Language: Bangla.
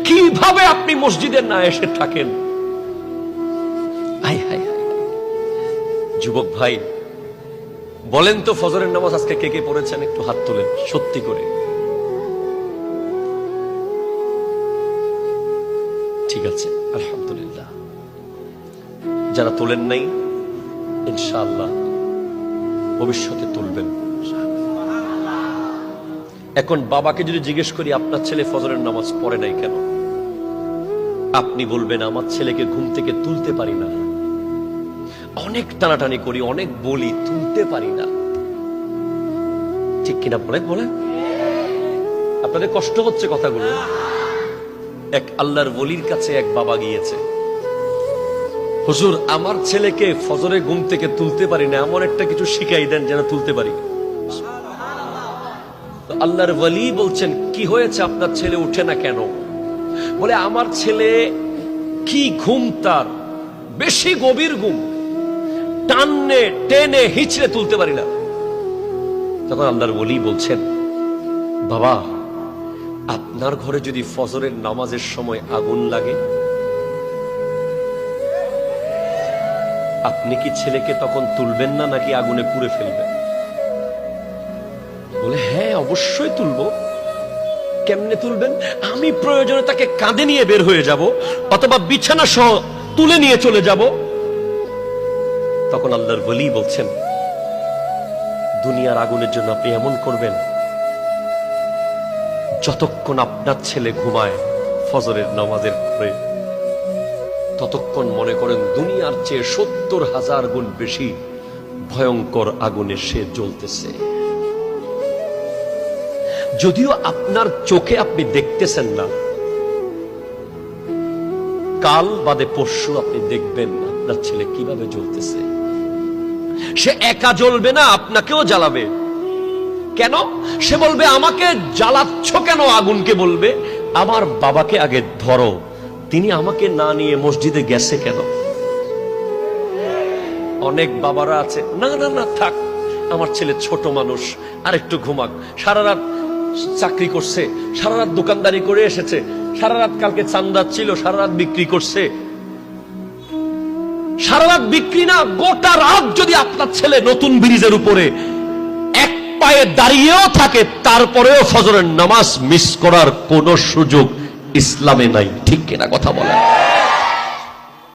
কিভাবে আপনি মসজিদে না এসে থাকেন? যুবক ভাই বলেন তো, ফজরের নামাজ আজকে কে কে পড়েছেন? একটু হাত তোলেন সত্যি করে। ঠিক আছে, আলহামদুলিল্লাহ। যারা তোলেন নাই, ইনশাআল্লাহ ভবিষ্যতে তুলবেন। এখন বাবাকে যদি জিজ্ঞেস করি আপনার ছেলে ফজরের নামাজ পড়ে নাই কেন, আপনি বলবেন আমার ছেলেকে ঘুম থেকে তুলতে পারি না, অনেক টানাটানি করি, অনেক বলি, তুলতে পারি না। ঠিক কিনা বলেন? বলেন আপনাদের কষ্ট হচ্ছে কথাগুলো? এক আল্লাহর ওলির কাছে এক বাবা গিয়েছে, হুজুর আমার ছেলেকে ফজরে ঘুম থেকে তুলতে পারি না, এমন একটা কিছু শিখাই দেন যেন তুলতে পারি। আল্লাহর ওলি বলছেন, কি হয়েছে আপনার ছেলে উঠে না কেন? বলে আমার ছেলে কি ঘুম, তার বেশি গভীর ঘুম, টাননে টেনে হিচড়ে তুলতে পারি না। তখন আল্লাহর ওলি বলছেন, বাবা আপনার ঘরে যদি ফজরের নামাজের সময় আগুন লাগে, আপনি কি ছেলেকে তখন তুলবেন না, নাকি আগুনে পুড়ে ফেলবেন? বলে হ্যাঁ অবশ্যই তুলবো। কেমনে তুলবেন? আমি প্রয়োজনে তাকে কাঁধে নিয়ে বের হয়ে যাব, অথবা বিছানা সহ তুলে নিয়ে চলে যাব। তখন আল্লাহর ওলি বলছেন, দুনিয়ার আগুনের জন্য আপনি এমন করবেন, যতক্ষণ আপনার ছেলে ঘুমায় ফজরের নামাজের পরে, ততক্ষণ মনে করেন দুনিয়ার চেয়ে ৭০,০০০ গুণ বেশি ভয়ঙ্কর আগুনে সে জ্বলতেছে। যদিও আপনার চোখে আপনি দেখতেছেন না, কাল বাদে পরশু আপনি দেখবেন আপনার ছেলে কিভাবে জ্বলতেছে। সে একা জ্বলবে না, আপনাকেও জ্বালাবে। কেন? সে বলবে আমাকে জ্বালাচ্ছ কেন? আগুনকে বলবে আমার বাবাকে আগে ধরো, তিনি আমাকে না নিয়ে মসজিদে গেছে কেন? অনেক বাবারা আছে, না না না থাক, আমার ছেলে ছোট মানুষ, আর একটু ঘুমাক, সারা রাত চাকরি করছে, সারা রাত দোকানদারি করে এসেছে, সারা রাত কালকে চান্দা ছিল, সারা রাত বিক্রি করছে। সারা রাত বিক্রি না, গোটা রাত যদি আপনার ছেলে নতুন ব্রিজের উপরে এক পায়ে দাঁড়িয়েও থাকে, তারপরেও ফজরের নামাজ মিস করার কোন সুযোগ ইসলামে নাই। ঠিক কিনা কথা বলেন?